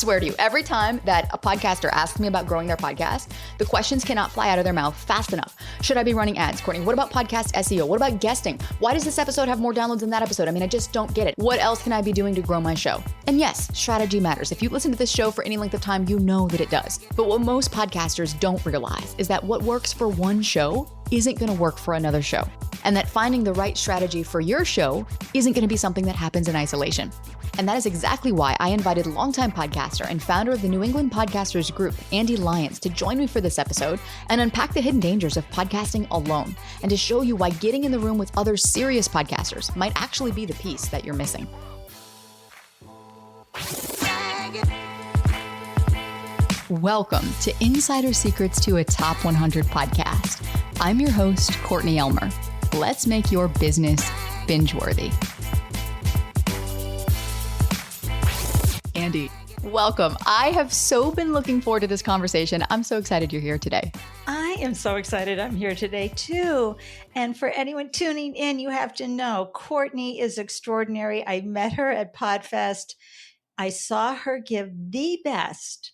swear to you, every time that a podcaster asks me about growing their podcast, the questions cannot fly out of their mouth fast enough. Should I be running ads, Courtney? What about podcast SEO? What about guesting? Why does this episode have more downloads than that episode? I mean, I just don't get it. What else can I be doing to grow my show? And yes, strategy matters. If you listen to this show for any length of time, you know that it does. But what most podcasters don't realize is that what works for one show isn't going to work for another show. And that finding the right strategy for your show isn't going to be something that happens in isolation. And that is exactly why I invited longtime podcaster and founder of the New England Podcasters Group, Ande, Lyons, to join me for this episode and unpack the hidden dangers of podcasting alone and to show you why getting in the room with other serious podcasters might actually be the piece that you're missing. Welcome to Insider Secrets to a Top 100 podcast. I'm your host, Courtney Elmer. Let's make your business binge-worthy. Ande, welcome. I have so been looking forward to this conversation. I'm so excited you're here today. I am so excited I'm here today too. And for anyone tuning in, you have to know Courtney is extraordinary. I met her at PodFest. I saw her give the best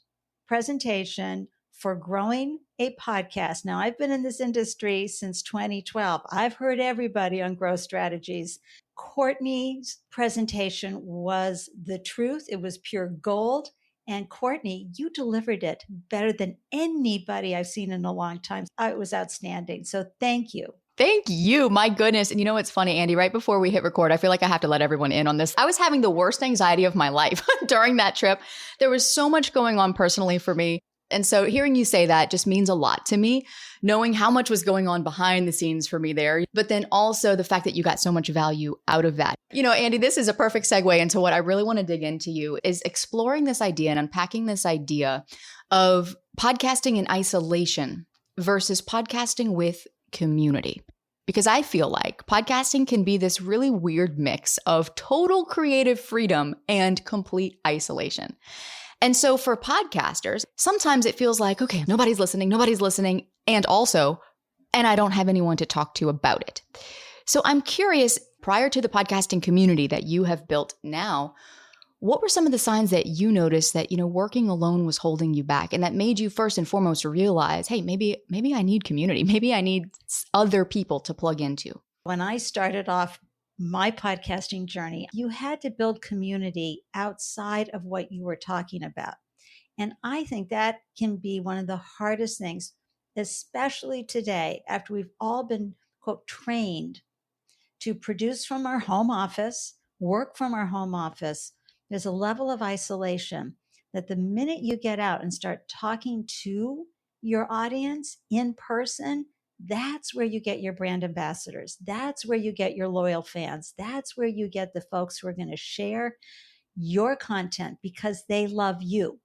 presentation for growing a podcast. Now, I've been in this industry since 2012. I've heard everybody on growth strategies. Courtney's presentation was the truth. It was pure gold. And Courtney, you delivered it better than anybody I've seen in a long time. It was outstanding. So thank you. Thank you. My goodness. And you know what's funny, Ande? Right before we hit record, I feel like I have to let everyone in on this. I was having the worst anxiety of my life during that trip. There was so much going on personally for me. And so hearing you say that just means a lot to me, knowing how much was going on behind the scenes for me there, but then also the fact that you got so much value out of that. You know, Ande, this is a perfect segue into what I really want to dig into you is exploring this idea and unpacking this idea of podcasting in isolation versus podcasting with community. Because I feel like podcasting can be this really weird mix of total creative freedom and complete isolation. And so for podcasters, sometimes it feels like, okay, nobody's listening, and I don't have anyone to talk to about it. So I'm curious, prior to the podcasting community that you have built now, what were some of the signs that you noticed that, working alone was holding you back and that made you first and foremost realize, hey, maybe I need community. Maybe I need other people to plug into. When I started off my podcasting journey, you had to build community outside of what you were talking about. And I think that can be one of the hardest things, especially today, after we've all been, quote, trained to produce from our home office, work from our home office. There's a level of isolation that the minute you get out and start talking to your audience in person, that's where you get your brand ambassadors. That's where you get your loyal fans. That's where you get the folks who are going to share your content because they love you.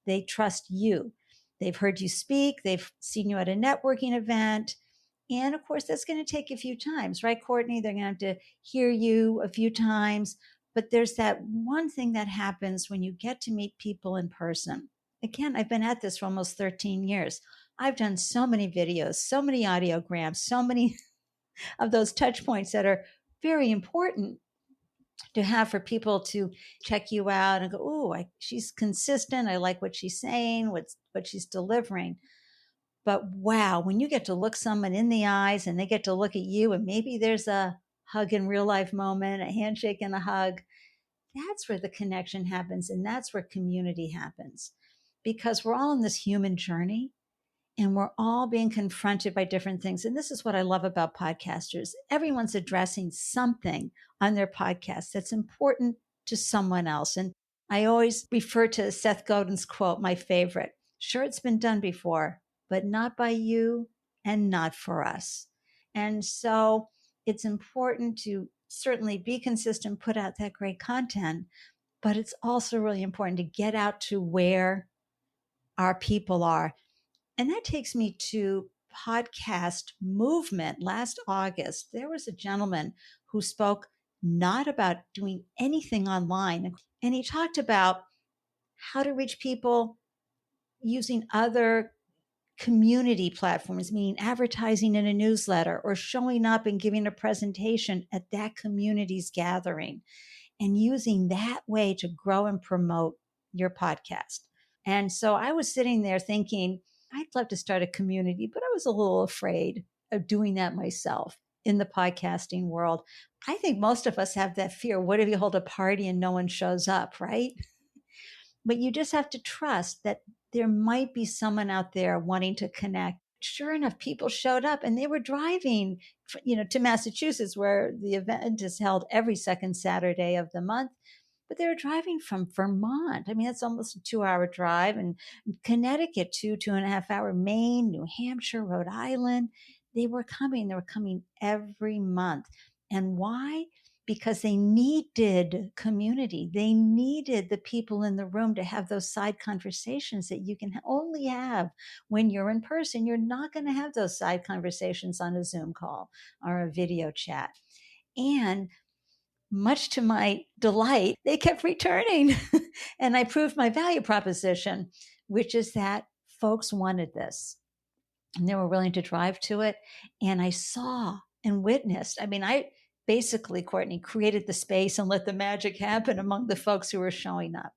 They trust you. They've heard you speak. They've seen you at a networking event. And of course, that's going to take a few times, right, Courtney? They're going to have to hear you a few times. But there's that one thing that happens when you get to meet people in person. Again, I've been at this for almost 13 years. I've done so many videos, so many audiograms, so many of those touch points that are very important to have for people to check you out and go, oh, she's consistent. I like what she's saying, what she's delivering. But wow, when you get to look someone in the eyes and they get to look at you and maybe there's a hug in real life moment, a handshake and a hug, that's where the connection happens. And that's where community happens because we're all on this human journey. And we're all being confronted by different things. And this is what I love about podcasters. Everyone's addressing something on their podcast that's important to someone else. And I always refer to Seth Godin's quote, my favorite. Sure, it's been done before, but not by you and not for us. And so it's important to certainly be consistent, put out that great content, but it's also really important to get out to where our people are. And that takes me to podcast movement. Last August, there was a gentleman who spoke not about doing anything online. And he talked about how to reach people using other community platforms, meaning advertising in a newsletter or showing up and giving a presentation at that community's gathering and using that way to grow and promote your podcast. And so I was sitting there thinking, I'd love to start a community, but I was a little afraid of doing that myself in the podcasting world. I think most of us have that fear. What if you hold a party and no one shows up, right? But you just have to trust that there might be someone out there wanting to connect. Sure enough, people showed up and they were driving, to Massachusetts, where the event is held every second Saturday of the month. But they were driving from Vermont. I mean, that's almost a 2-hour drive, and Connecticut, 2.5 hour, Maine, New Hampshire, Rhode Island. They were coming every month. And why? Because they needed community. They needed the people in the room to have those side conversations that you can only have when you're in person. You're not going to have those side conversations on a Zoom call or a video chat. And much to my delight, they kept returning. And I proved my value proposition, which is that folks wanted this and they were willing to drive to it. And I saw and witnessed. I mean, I basically, Courtney, created the space and let the magic happen among the folks who were showing up.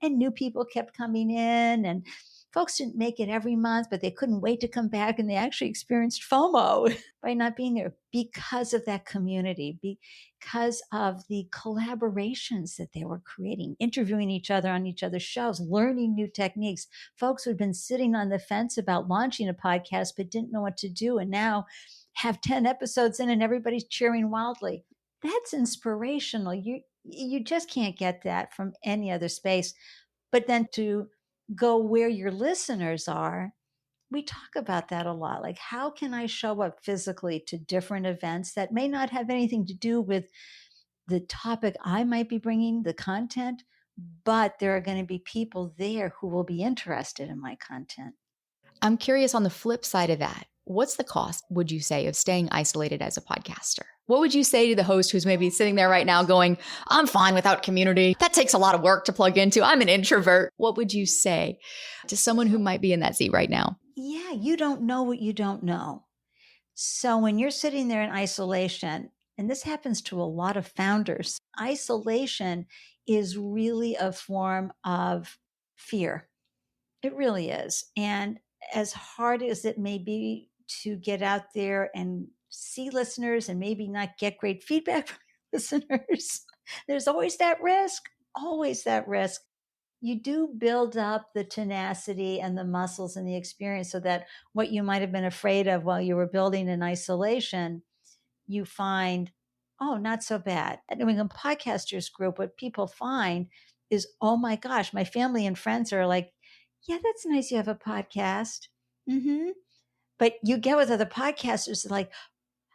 And new people kept coming in, and folks didn't make it every month, but they couldn't wait to come back. And they actually experienced FOMO by not being there because of that community, because of the collaborations that they were creating, interviewing each other on each other's shows, learning new techniques. Folks who'd been sitting on the fence about launching a podcast but didn't know what to do, and now have 10 episodes in and everybody's cheering wildly. That's inspirational. You just can't get that from any other space. But then to go where your listeners are, we talk about that a lot. Like, how can I show up physically to different events that may not have anything to do with the topic I might be bringing, the content, but there are going to be people there who will be interested in my content. I'm curious, on the flip side of that, what's the cost, would you say, of staying isolated as a podcaster? What would you say to the host who's maybe sitting there right now going, I'm fine without community. That takes a lot of work to plug into. I'm an introvert. What would you say to someone who might be in that seat right now? Yeah, you don't know what you don't know. So when you're sitting there in isolation, and this happens to a lot of founders, isolation is really a form of fear. It really is. And as hard as it may be to get out there and see listeners and maybe not get great feedback from listeners, there's always that risk, always that risk. You do build up the tenacity and the muscles and the experience so that what you might have been afraid of while you were building in isolation, you find, oh, not so bad. And in a podcasters group, what people find is, oh my gosh, my family and friends are like, yeah, that's nice you have a podcast. Mm-hmm. But you get with other podcasters like,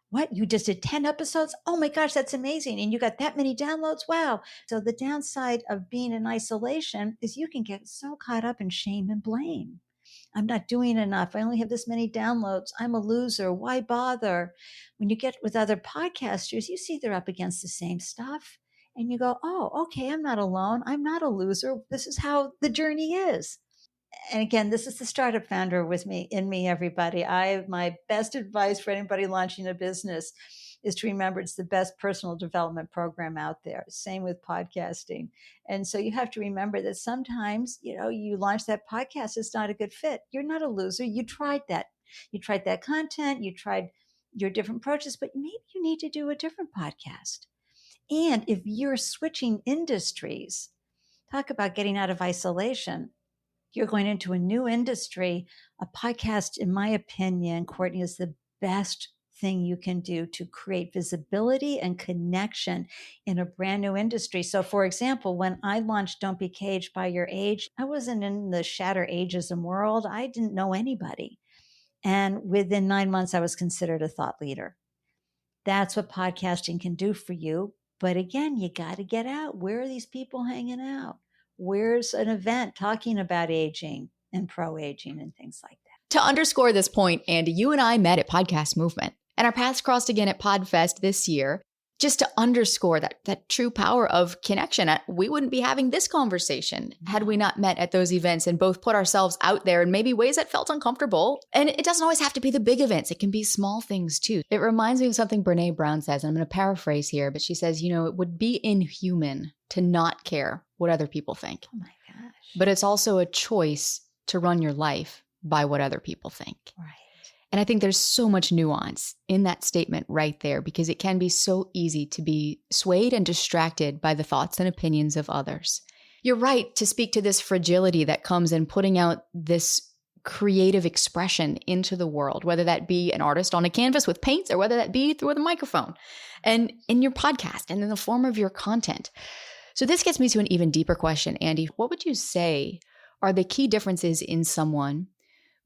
what? You just did 10 episodes? Oh my gosh, that's amazing. And you got that many downloads? Wow. So the downside of being in isolation is you can get so caught up in shame and blame. I'm not doing enough. I only have this many downloads. I'm a loser. Why bother? When you get with other podcasters, you see they're up against the same stuff. And you go, oh, okay, I'm not alone. I'm not a loser. This is how the journey is. And again, this is the startup founder with me, everybody. My best advice for anybody launching a business is to remember it's the best personal development program out there. Same with podcasting. And so you have to remember that sometimes, you launch that podcast, it's not a good fit. You're not a loser. You tried that. You tried that content. You tried your different approaches, but maybe you need to do a different podcast. And if you're switching industries, talk about getting out of isolation. You're going into a new industry. A podcast, in my opinion, Courtney, is the best thing you can do to create visibility and connection in a brand new industry. So for example, when I launched Don't Be Caged by Your Age, I wasn't in the shatter ageism world. I didn't know anybody. And within 9 months, I was considered a thought leader. That's what podcasting can do for you. But again, you got to get out. Where are these people hanging out? Where's an event talking about aging and pro-aging and things like that? To underscore this point, Ande, you and I met at Podcast Movement, and our paths crossed again at PodFest this year. Just to underscore that true power of connection. We wouldn't be having this conversation had we not met at those events and both put ourselves out there in maybe ways that felt uncomfortable. And it doesn't always have to be the big events. It can be small things too. It reminds me of something Brene Brown says, and I'm going to paraphrase here, but she says, it would be inhuman to not care what other people think. Oh my gosh. but it's also a choice to run your life by what other people think. Right. And I think there's so much nuance in that statement right there, because it can be so easy to be swayed and distracted by the thoughts and opinions of others. You're right to speak to this fragility that comes in putting out this creative expression into the world, whether that be an artist on a canvas with paints or whether that be through a microphone and in your podcast and in the form of your content. So this gets me to an even deeper question, Ande. What would you say are the key differences in someone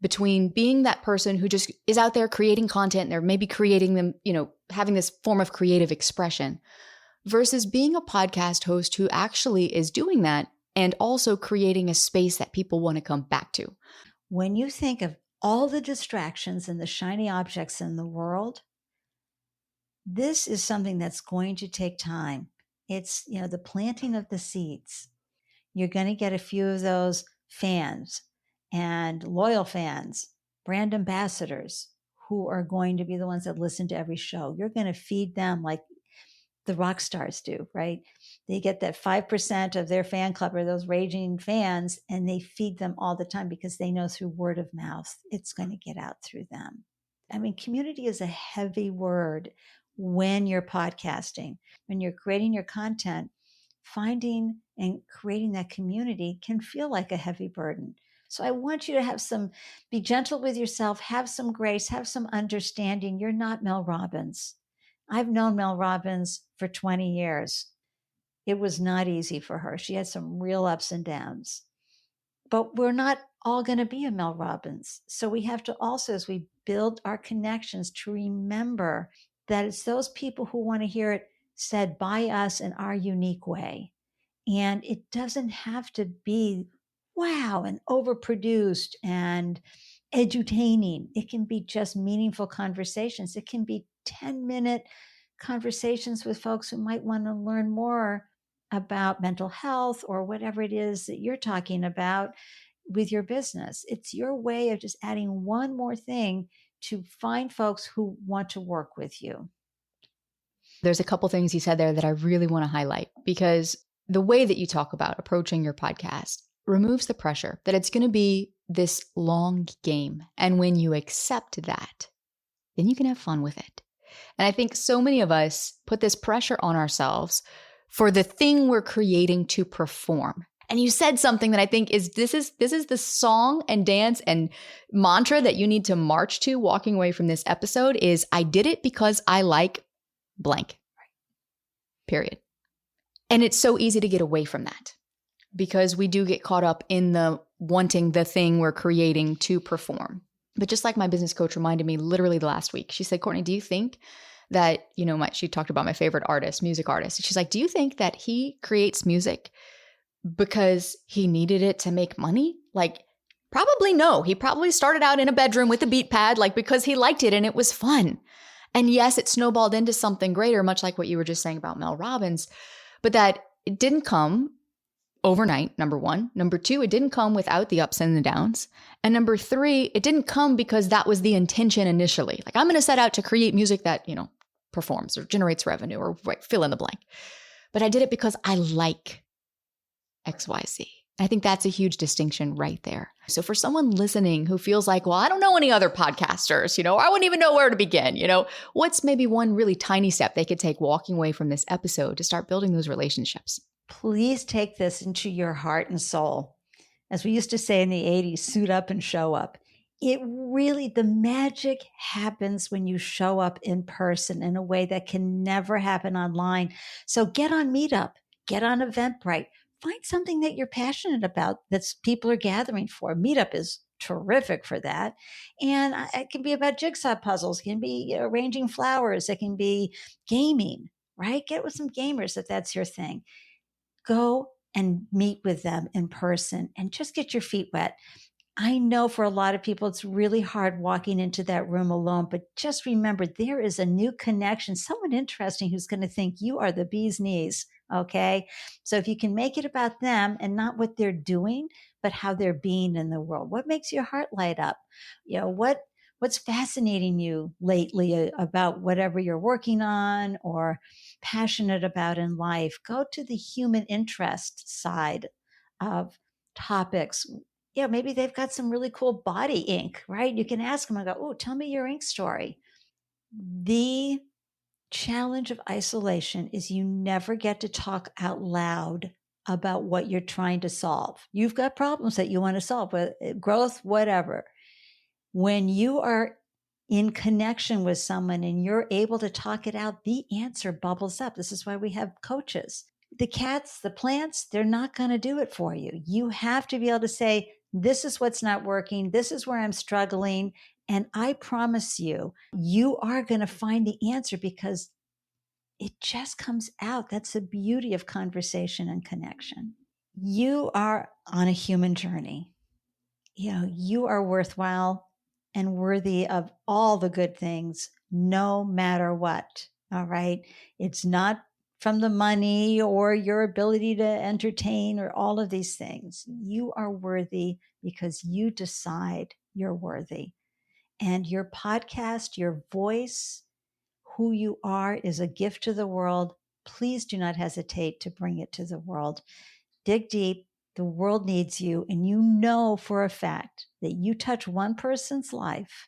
between being that person who just is out there creating content and they're maybe creating them, having this form of creative expression, versus being a podcast host who actually is doing that and also creating a space that people want to come back to? When you think of all the distractions and the shiny objects in the world, this is something that's going to take time. It's, the planting of the seeds. You're going to get a few of those fans and loyal fans, brand ambassadors, who are going to be the ones that listen to every show. You're going to feed them like the rock stars do, right? They get that 5% of their fan club or those raging fans, and they feed them all the time because they know through word of mouth, it's going to get out through them. I mean, community is a heavy word when you're podcasting, when you're creating your content. Finding and creating that community can feel like a heavy burden. So I want you to be gentle with yourself, have some grace, have some understanding. You're not Mel Robbins. I've known Mel Robbins for 20 years. It was not easy for her. She had some real ups and downs. But we're not all going to be a Mel Robbins. So we have to also, as we build our connections, to remember that it's those people who want to hear it said by us in our unique way. And it doesn't have to be wow and overproduced and edutaining. It can be just meaningful conversations. It can be 10-minute conversations with folks who might want to learn more about mental health or whatever it is that you're talking about with your business. It's your way of just adding one more thing to find folks who want to work with you. There's a couple things you said there that I really want to highlight, because the way that you talk about approaching your podcast removes the pressure that it's going to be this long game. And when you accept that, then you can have fun with it. And I think so many of us put this pressure on ourselves for the thing we're creating to perform. And you said something that I think this is the song and dance and mantra that you need to march to walking away from this episode is, I did it because I like blank. Period. And it's so easy to get away from that because we do get caught up in the wanting the thing we're creating to perform. But just like my business coach reminded me literally the last week, she said, Courtney, do you think that, she talked about my favorite artist, music artist. She's like, do you think that he creates music because he needed it to make money? Like, probably no. He probably started out in a bedroom with a beat pad, like because he liked it and it was fun. And yes, it snowballed into something greater, much like what you were just saying about Mel Robbins, but that it didn't come overnight, number one. Number two, it didn't come without the ups and the downs. And number three, it didn't come because that was the intention initially. Like, I'm going to set out to create music that, performs or generates revenue or fill in the blank. But I did it because I like XYZ. I think that's a huge distinction right there. So for someone listening who feels like, well, I don't know any other podcasters, I wouldn't even know where to begin, what's maybe one really tiny step they could take walking away from this episode to start building those relationships? Please take this into your heart and soul. As we used to say in the 80s, suit up and show up. The magic happens when you show up in person in a way that can never happen online. So get on Meetup, get on Eventbrite, find something that you're passionate about that people are gathering for. Meetup is terrific for that. And it can be about jigsaw puzzles, it can be arranging flowers, it can be gaming, right? Get with some gamers if that's your thing. Go and meet with them in person and just get your feet wet. I know for a lot of people, it's really hard walking into that room alone, but just remember there is a new connection, someone interesting who's going to think you are the bee's knees. Okay. So if you can make it about them and not what they're doing, but how they're being in the world, what makes your heart light up? What's fascinating you lately about whatever you're working on or passionate about in life? Go to the human interest side of topics. Maybe they've got some really cool body ink, right? You can ask them and go, oh, tell me your ink story. The challenge of isolation is you never get to talk out loud about what you're trying to solve. You've got problems that you want to solve, with growth, whatever. When you are in connection with someone and you're able to talk it out, the answer bubbles up. This is why we have coaches. The cats, the plants, they're not going to do it for you. You have to be able to say, this is what's not working. This is where I'm struggling. And I promise you, you are going to find the answer because it just comes out. That's the beauty of conversation and connection. You are on a human journey. You are worthwhile and worthy of all the good things, no matter what. All right. It's not from the money or your ability to entertain or all of these things. You are worthy because you decide you're worthy. And your podcast, your voice, who you are is a gift to the world. Please do not hesitate to bring it to the world. Dig deep. The world needs you. And you know for a fact that you touch one person's life,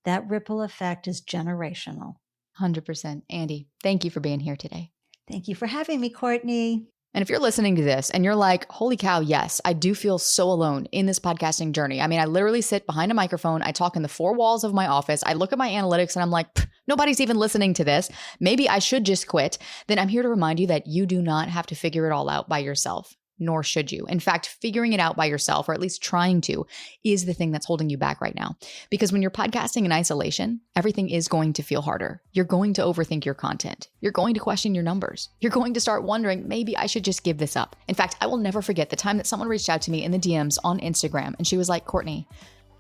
that ripple effect is generational. 100%. Ande, thank you for being here today. Thank you for having me, Courtney. And if you're listening to this and you're like, holy cow, yes, I do feel so alone in this podcasting journey. I mean, I literally sit behind a microphone. I talk in the four walls of my office. I look at my analytics and I'm like, nobody's even listening to this. Maybe I should just quit. Then I'm here to remind you that you do not have to figure it all out by yourself. Nor should you. In fact, figuring it out by yourself, or at least trying to, is the thing that's holding you back right now. Because when you're podcasting in isolation, everything is going to feel harder. You're going to overthink your content. You're going to question your numbers. You're going to start wondering, maybe I should just give this up. In fact, I will never forget the time that someone reached out to me in the DMs on Instagram, and she was like, Courtney,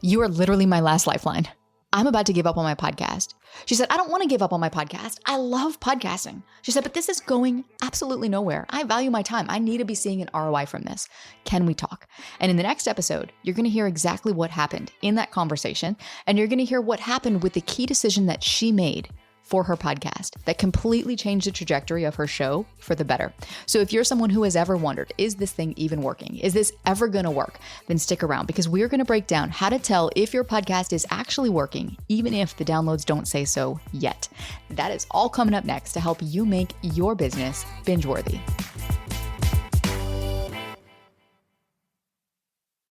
you are literally my last lifeline. I'm about to give up on my podcast. She said, I don't want to give up on my podcast. I love podcasting. She said, but this is going absolutely nowhere. I value my time. I need to be seeing an ROI from this. Can we talk? And in the next episode, you're going to hear exactly what happened in that conversation. And you're going to hear what happened with the key decision that she made for her podcast that completely changed the trajectory of her show for the better. So if you're someone who has ever wondered, is this thing even working? Is this ever going to work? Then stick around because we're going to break down how to tell if your podcast is actually working, even if the downloads don't say so yet. That is all coming up next to help you make your business binge-worthy.